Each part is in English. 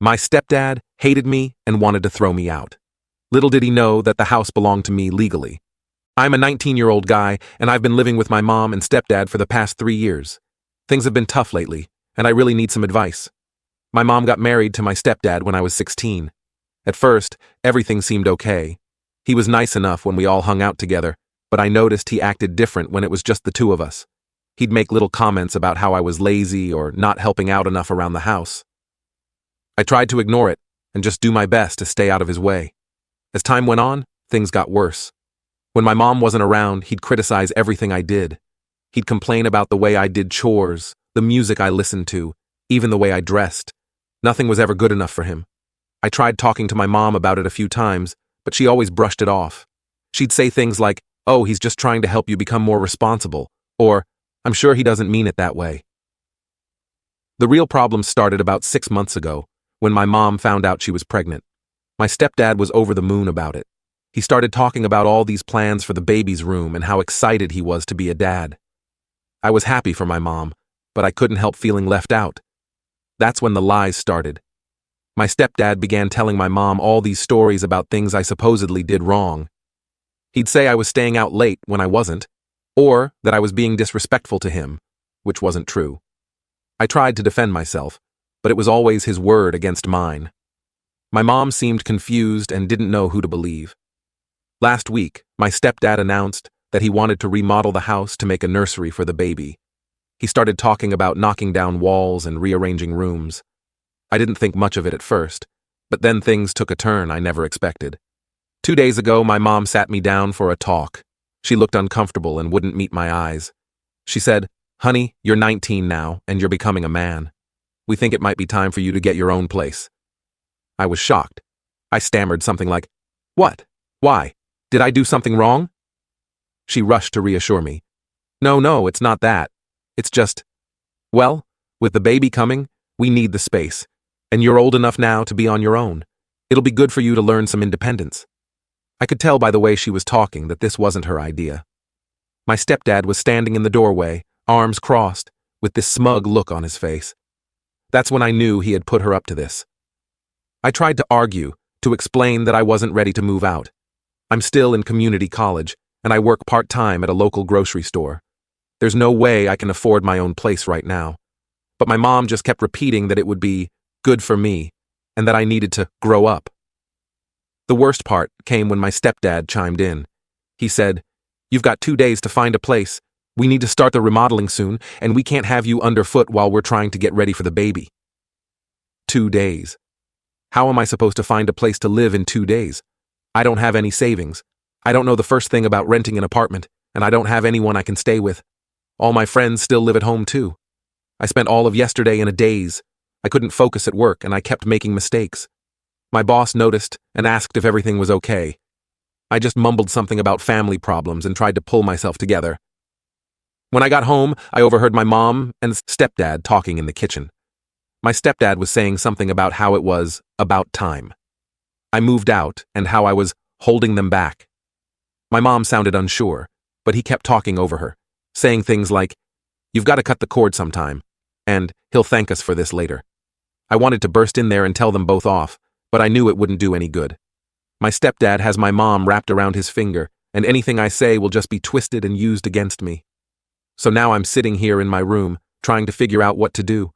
My stepdad hated me and wanted to throw me out. Little did he know that the house belonged to me legally. I'm a 19-year-old guy, and I've been living with my mom and stepdad for the past 3 years. Things have been tough lately, and I really need some advice. My mom got married to my stepdad when I was 16. At first, everything seemed okay. He was nice enough when we all hung out together, but I noticed he acted different when it was just the two of us. He'd make little comments about how I was lazy or not helping out enough around the house. I tried to ignore it and just do my best to stay out of his way. As time went on, things got worse. When my mom wasn't around, he'd criticize everything I did. He'd complain about the way I did chores, the music I listened to, even the way I dressed. Nothing was ever good enough for him. I tried talking to my mom about it a few times, but she always brushed it off. She'd say things like, "Oh, he's just trying to help you become more responsible," or, "I'm sure he doesn't mean it that way." The real problem started about 6 months ago, when my mom found out she was pregnant. My stepdad was over the moon about it. He started talking about all these plans for the baby's room and how excited he was to be a dad. I was happy for my mom, but I couldn't help feeling left out. That's when the lies started. My stepdad began telling my mom all these stories about things I supposedly did wrong. He'd say I was staying out late when I wasn't, or that I was being disrespectful to him, which wasn't true. I tried to defend myself, but it was always his word against mine. My mom seemed confused and didn't know who to believe. Last week, my stepdad announced that he wanted to remodel the house to make a nursery for the baby. He started talking about knocking down walls and rearranging rooms. I didn't think much of it at first, but then things took a turn I never expected. 2 days ago, my mom sat me down for a talk. She looked uncomfortable and wouldn't meet my eyes. She said, "Honey, you're 19 now, and you're becoming a man. We think it might be time for you to get your own place." I was shocked. I stammered something like, "What? Why? Did I do something wrong?" She rushed to reassure me. No, it's not that. It's just, well, with the baby coming, we need the space, and you're old enough now to be on your own. It'll be good for you to learn some independence." I could tell by the way she was talking that this wasn't her idea. My stepdad was standing in the doorway, arms crossed, with this smug look on his face. That's when I knew he had put her up to this. I tried to argue, to explain that I wasn't ready to move out. I'm still in community college, and I work part-time at a local grocery store. There's no way I can afford my own place right now. But my mom just kept repeating that it would be good for me, and that I needed to grow up. The worst part came when my stepdad chimed in. He said, "You've got 2 days to find a place. We need to start the remodeling soon, and we can't have you underfoot while we're trying to get ready for the baby." 2 days. How am I supposed to find a place to live in 2 days? I don't have any savings. I don't know the first thing about renting an apartment, and I don't have anyone I can stay with. All my friends still live at home too. I spent all of yesterday in a daze. I couldn't focus at work, and I kept making mistakes. My boss noticed and asked if everything was okay. I just mumbled something about family problems and tried to pull myself together. When I got home, I overheard my mom and stepdad talking in the kitchen. My stepdad was saying something about how it was about time. I moved out and how I was holding them back. My mom sounded unsure, but he kept talking over her, saying things like, "You've got to cut the cord sometime," and "He'll thank us for this later." I wanted to burst in there and tell them both off, but I knew it wouldn't do any good. My stepdad has my mom wrapped around his finger, and anything I say will just be twisted and used against me. So now I'm sitting here in my room, trying to figure out what to do.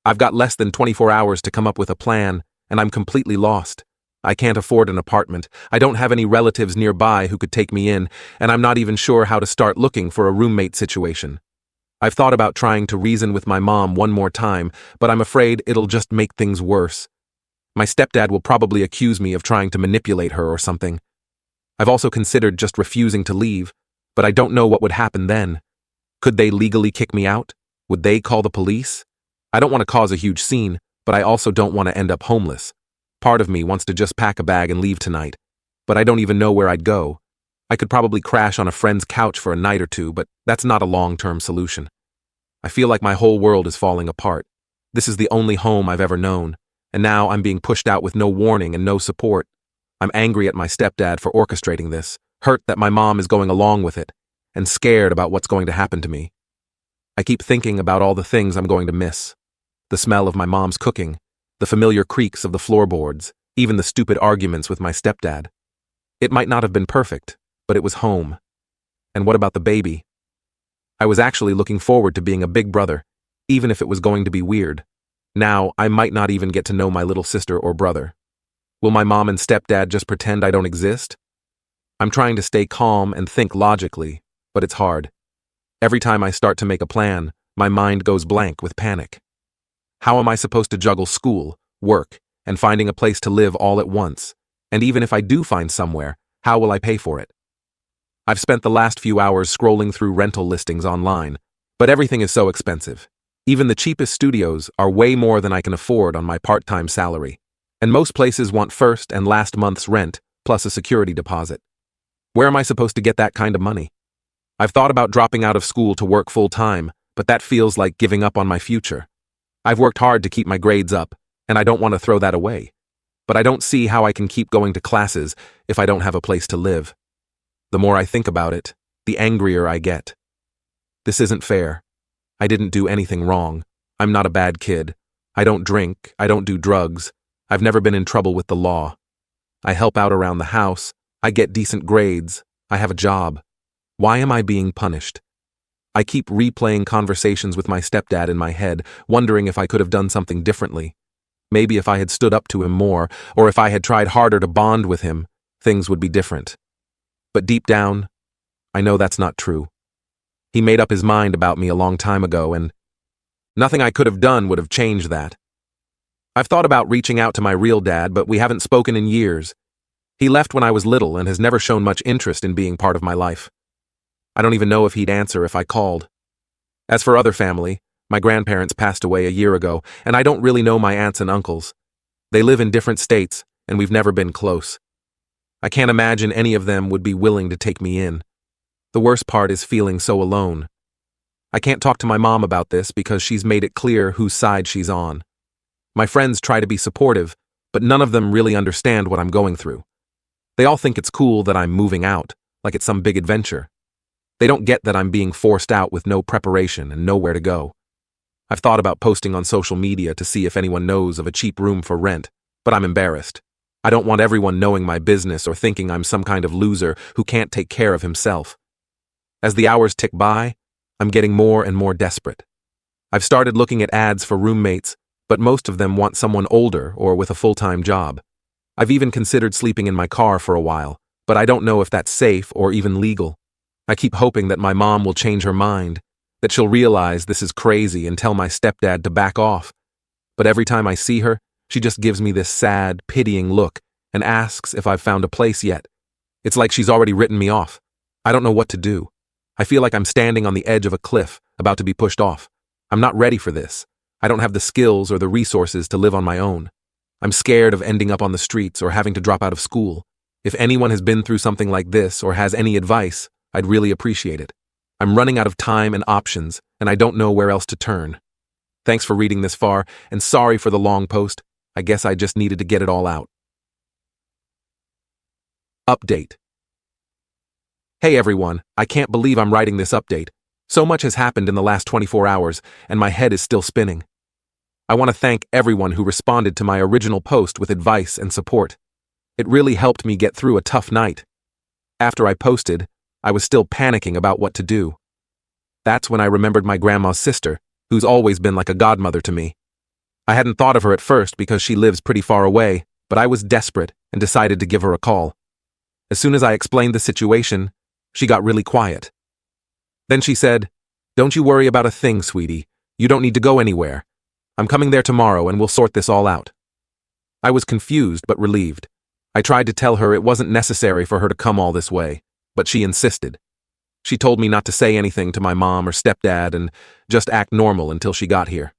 I've got less than 24 hours to come up with a plan, and I'm completely lost. I can't afford an apartment, I don't have any relatives nearby who could take me in, and I'm not even sure how to start looking for a roommate situation. I've thought about trying to reason with my mom one more time, but I'm afraid it'll just make things worse. My stepdad will probably accuse me of trying to manipulate her or something. I've also considered just refusing to leave, but I don't know what would happen then. Could they legally kick me out? Would they call the police? I don't want to cause a huge scene, but I also don't want to end up homeless. Part of me wants to just pack a bag and leave tonight, but I don't even know where I'd go. I could probably crash on a friend's couch for a night or two, but that's not a long-term solution. I feel like my whole world is falling apart. This is the only home I've ever known, and now I'm being pushed out with no warning and no support. I'm angry at my stepdad for orchestrating this, hurt that my mom is going along with it, and scared about what's going to happen to me. I keep thinking about all the things I'm going to miss. The smell of my mom's cooking, the familiar creaks of the floorboards, even the stupid arguments with my stepdad. It might not have been perfect, but it was home. And what about the baby? I was actually looking forward to being a big brother, even if it was going to be weird. Now, I might not even get to know my little sister or brother. Will my mom and stepdad just pretend I don't exist? I'm trying to stay calm and think logically, but it's hard. Every time I start to make a plan, my mind goes blank with panic. How am I supposed to juggle school, work, and finding a place to live all at once? And even if I do find somewhere, how will I pay for it? I've spent the last few hours scrolling through rental listings online, but everything is so expensive. Even the cheapest studios are way more than I can afford on my part-time salary, and most places want first and last month's rent plus a security deposit. Where am I supposed to get that kind of money? I've thought about dropping out of school to work full-time, but that feels like giving up on my future. I've worked hard to keep my grades up, and I don't want to throw that away. But I don't see how I can keep going to classes if I don't have a place to live. The more I think about it, the angrier I get. This isn't fair. I didn't do anything wrong. I'm not a bad kid. I don't drink. I don't do drugs. I've never been in trouble with the law. I help out around the house. I get decent grades. I have a job. Why am I being punished? I keep replaying conversations with my stepdad in my head, wondering if I could have done something differently. Maybe if I had stood up to him more, or if I had tried harder to bond with him, things would be different. But deep down, I know that's not true. He made up his mind about me a long time ago, and nothing I could have done would have changed that. I've thought about reaching out to my real dad, but we haven't spoken in years. He left when I was little and has never shown much interest in being part of my life. I don't even know if he'd answer if I called. As for other family, my grandparents passed away a year ago, and I don't really know my aunts and uncles. They live in different states, and we've never been close. I can't imagine any of them would be willing to take me in. The worst part is feeling so alone. I can't talk to my mom about this because she's made it clear whose side she's on. My friends try to be supportive, but none of them really understand what I'm going through. They all think it's cool that I'm moving out, like it's some big adventure. They don't get that I'm being forced out with no preparation and nowhere to go. I've thought about posting on social media to see if anyone knows of a cheap room for rent, but I'm embarrassed. I don't want everyone knowing my business or thinking I'm some kind of loser who can't take care of himself. As the hours tick by, I'm getting more and more desperate. I've started looking at ads for roommates, but most of them want someone older or with a full-time job. I've even considered sleeping in my car for a while, but I don't know if that's safe or even legal. I keep hoping that my mom will change her mind, that she'll realize this is crazy and tell my stepdad to back off. But every time I see her, she just gives me this sad, pitying look and asks if I've found a place yet. It's like she's already written me off. I don't know what to do. I feel like I'm standing on the edge of a cliff, about to be pushed off. I'm not ready for this. I don't have the skills or the resources to live on my own. I'm scared of ending up on the streets or having to drop out of school. If anyone has been through something like this or has any advice, I'd really appreciate it. I'm running out of time and options, and I don't know where else to turn. Thanks for reading this far, and sorry for the long post. I guess I just needed to get it all out. Update. Hey everyone, I can't believe I'm writing this update. So much has happened in the last 24 hours, and my head is still spinning. I want to thank everyone who responded to my original post with advice and support. It really helped me get through a tough night. After I posted, I was still panicking about what to do. That's when I remembered my grandma's sister, who's always been like a godmother to me. I hadn't thought of her at first because she lives pretty far away, but I was desperate and decided to give her a call. As soon as I explained the situation, she got really quiet. Then she said, "Don't you worry about a thing, sweetie. You don't need to go anywhere. I'm coming there tomorrow and we'll sort this all out." I was confused but relieved. I tried to tell her it wasn't necessary for her to come all this way, but she insisted. She told me not to say anything to my mom or stepdad and just act normal until she got here.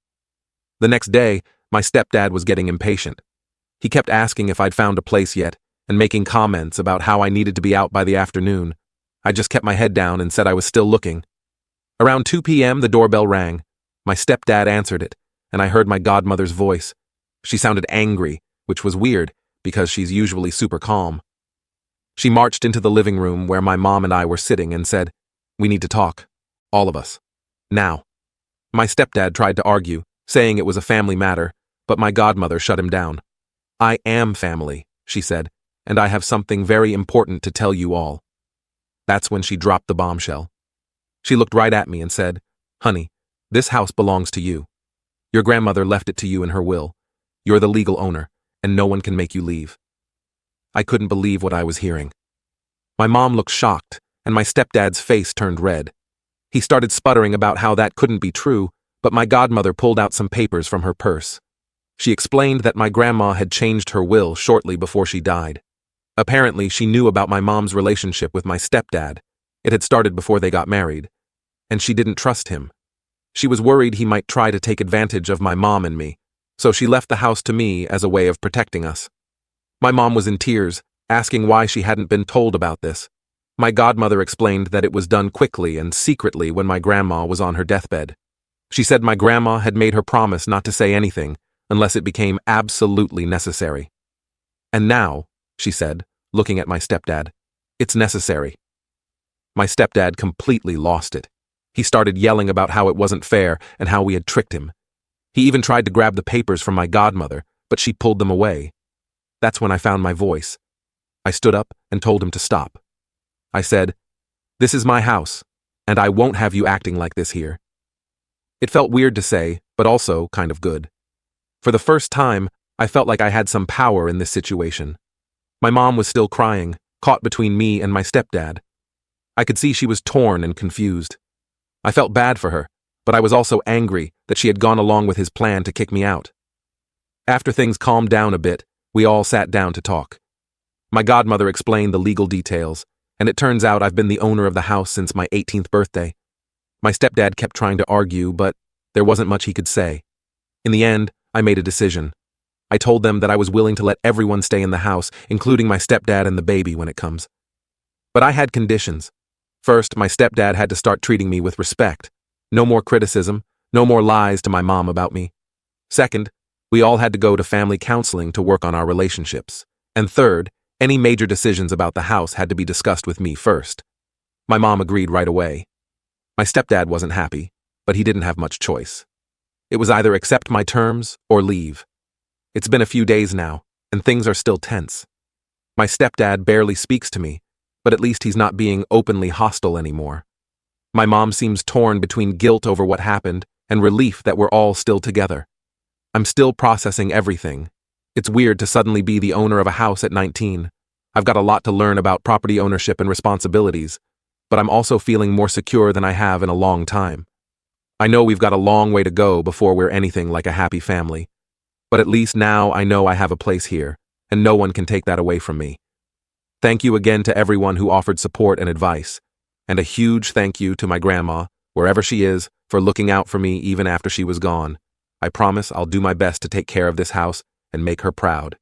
The next day, my stepdad was getting impatient. He kept asking if I'd found a place yet and making comments about how I needed to be out by the afternoon. I just kept my head down and said I was still looking. Around 2 p.m., the doorbell rang. My stepdad answered it, and I heard my godmother's voice. She sounded angry, which was weird because she's usually super calm. She marched into the living room where my mom and I were sitting and said, "We need to talk. All of us. Now." My stepdad tried to argue, saying it was a family matter, but my godmother shut him down. "I am family," she said, "and I have something very important to tell you all." That's when she dropped the bombshell. She looked right at me and said, "Honey, this house belongs to you. Your grandmother left it to you in her will. You're the legal owner, and no one can make you leave." I couldn't believe what I was hearing. My mom looked shocked, and my stepdad's face turned red. He started sputtering about how that couldn't be true, but my godmother pulled out some papers from her purse. She explained that my grandma had changed her will shortly before she died. Apparently, she knew about my mom's relationship with my stepdad. It had started before they got married, and she didn't trust him. She was worried he might try to take advantage of my mom and me, so she left the house to me as a way of protecting us. My mom was in tears, asking why she hadn't been told about this. My godmother explained that it was done quickly and secretly when my grandma was on her deathbed. She said my grandma had made her promise not to say anything unless it became absolutely necessary. "And now," she said, looking at my stepdad, "it's necessary." My stepdad completely lost it. He started yelling about how it wasn't fair and how we had tricked him. He even tried to grab the papers from my godmother, but she pulled them away. That's when I found my voice. I stood up and told him to stop. I said, "This is my house, and I won't have you acting like this here." It felt weird to say, but also kind of good. For the first time, I felt like I had some power in this situation. My mom was still crying, caught between me and my stepdad. I could see she was torn and confused. I felt bad for her, but I was also angry that she had gone along with his plan to kick me out. After things calmed down a bit, we all sat down to talk. My godmother explained the legal details, and it turns out I've been the owner of the house since my 18th birthday. My stepdad kept trying to argue, but there wasn't much he could say. In the end, I made a decision. I told them that I was willing to let everyone stay in the house, including my stepdad and the baby when it comes. But I had conditions. First, my stepdad had to start treating me with respect. No more criticism, no more lies to my mom about me. Second, we all had to go to family counseling to work on our relationships. And third, any major decisions about the house had to be discussed with me first. My mom agreed right away. My stepdad wasn't happy, but he didn't have much choice. It was either accept my terms or leave. It's been a few days now, and things are still tense. My stepdad barely speaks to me, but at least he's not being openly hostile anymore. My mom seems torn between guilt over what happened and relief that we're all still together. I'm still processing everything. It's weird to suddenly be the owner of a house at 19. I've got a lot to learn about property ownership and responsibilities, but I'm also feeling more secure than I have in a long time. I know we've got a long way to go before we're anything like a happy family, but at least now I know I have a place here, and no one can take that away from me. Thank you again to everyone who offered support and advice, and a huge thank you to my grandma, wherever she is, for looking out for me even after she was gone. I promise I'll do my best to take care of this house and make her proud.